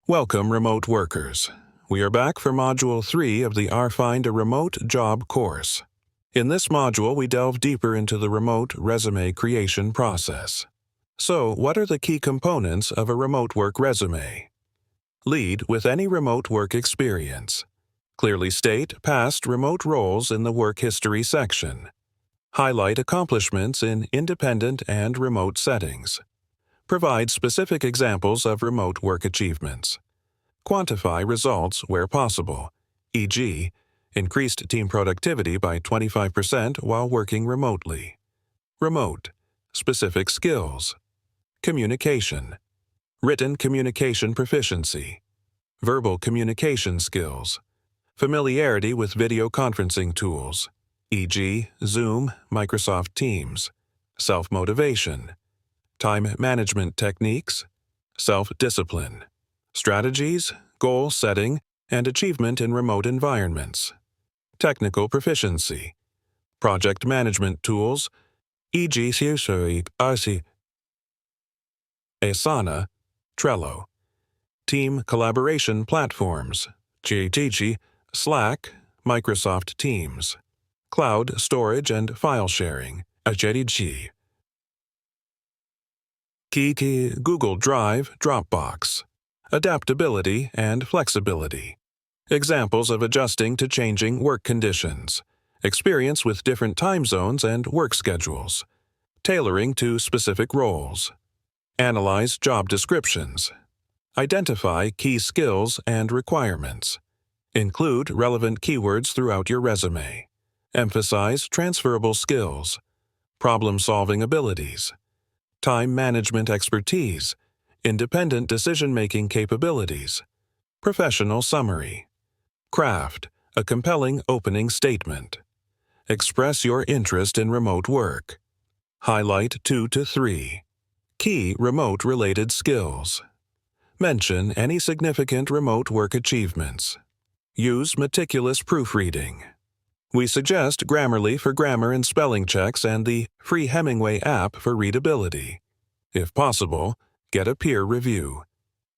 Welcome, remote workers. We are back for Module 3 of the Find a Remote Job course. In this module, we delve deeper into the remote resume creation process. So, what are the key components of a remote work resume? Lead with any remote work experience. Clearly state past remote roles in the work history section. Highlight accomplishments in independent and remote settings. Provide specific examples of remote work achievements. Quantify results where possible, e.g., increased team productivity by 25% while working remotely. Remote, specific skills. Communication, written communication proficiency. Verbal communication skills. Familiarity with video conferencing tools, e.g., Zoom, Microsoft Teams. Self-motivation. Time management techniques, self-discipline, strategies, goal setting, and achievement in remote environments. Technical proficiency, project management tools, e.g. Asana, Trello. Team collaboration platforms, GTG, Slack, Microsoft Teams. Cloud storage and file sharing, GTG. Key Google Drive, Dropbox. Adaptability and flexibility. Examples of adjusting to changing work conditions. Experience with different time zones and work schedules. Tailoring to specific roles. Analyze job descriptions. Identify key skills and requirements. Include relevant keywords throughout your resume. Emphasize transferable skills. Problem-solving abilities. Time management expertise, independent decision-making capabilities, professional summary. Craft a compelling opening statement. Express your interest in remote work. Highlight 2 to 3. Key remote-related skills. Mention any significant remote work achievements. Use meticulous proofreading. We suggest Grammarly for grammar and spelling checks and the free Hemingway app for readability. If possible, get a peer review.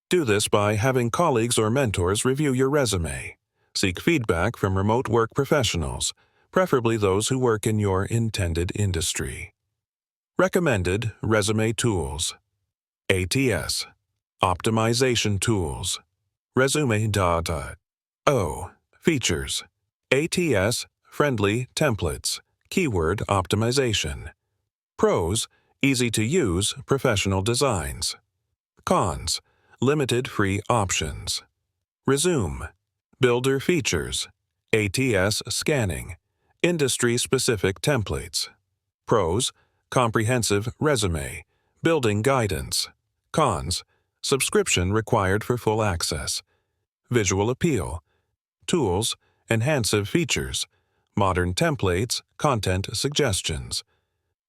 Do this by having colleagues or mentors review your resume. Seek feedback from remote work professionals, preferably those who work in your intended industry. Recommended resume tools. ATS. Optimization tools. Resume.o. Features. ATS. Friendly templates, keyword optimization. Pros, easy to use, professional designs. Cons, limited free options. Resume, builder features, ATS scanning, industry-specific templates. Pros, comprehensive resume, building guidance. Cons, subscription required for full access. Visual appeal. Tools, enhancive features. Modern templates, content suggestions.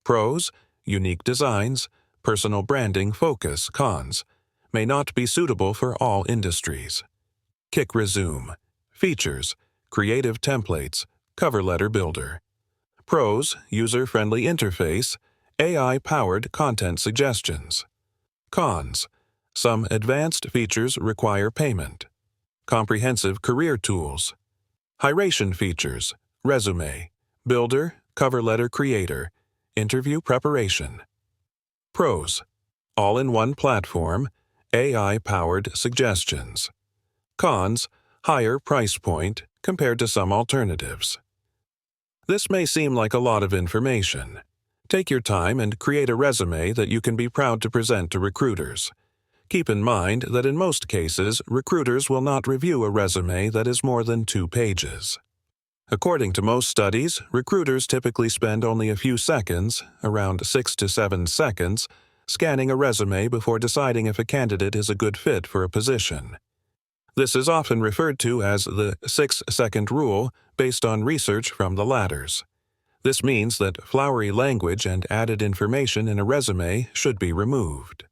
Pros, unique designs, personal branding focus. Cons, may not be suitable for all industries. Kick Resume. Features, creative templates, cover letter builder. Pros, user-friendly interface, AI-powered content suggestions. Cons, some advanced features require payment. Comprehensive career tools. Hiration features. Resume, builder, cover letter creator, interview preparation. Pros, all-in-one platform, AI-powered suggestions. Cons, higher price point compared to some alternatives. This may seem like a lot of information. Take your time and create a resume that you can be proud to present to recruiters. Keep in mind that in most cases, recruiters will not review a resume that is more than 2 pages. According to most studies, recruiters typically spend only a few seconds, around 6 to 7 seconds, scanning a resume before deciding if a candidate is a good fit for a position. This is often referred to as the 6-second rule based on research from the ladders. This means that flowery language and added information in a resume should be removed.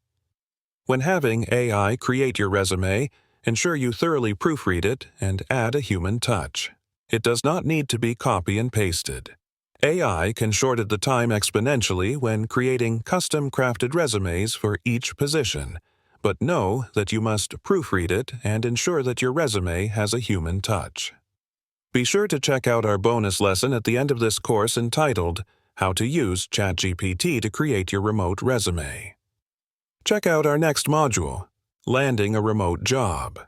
When having AI create your resume, ensure you thoroughly proofread it and add a human touch. It does not need to be copy and pasted. AI can shorten the time exponentially when creating custom-crafted resumes for each position but know that you must proofread it and ensure that your resume has a human touch. Be sure to check out our bonus lesson at the end of this course entitled How to Use ChatGPT to Create Your Remote Resume. Check out our next module, Landing a Remote Job.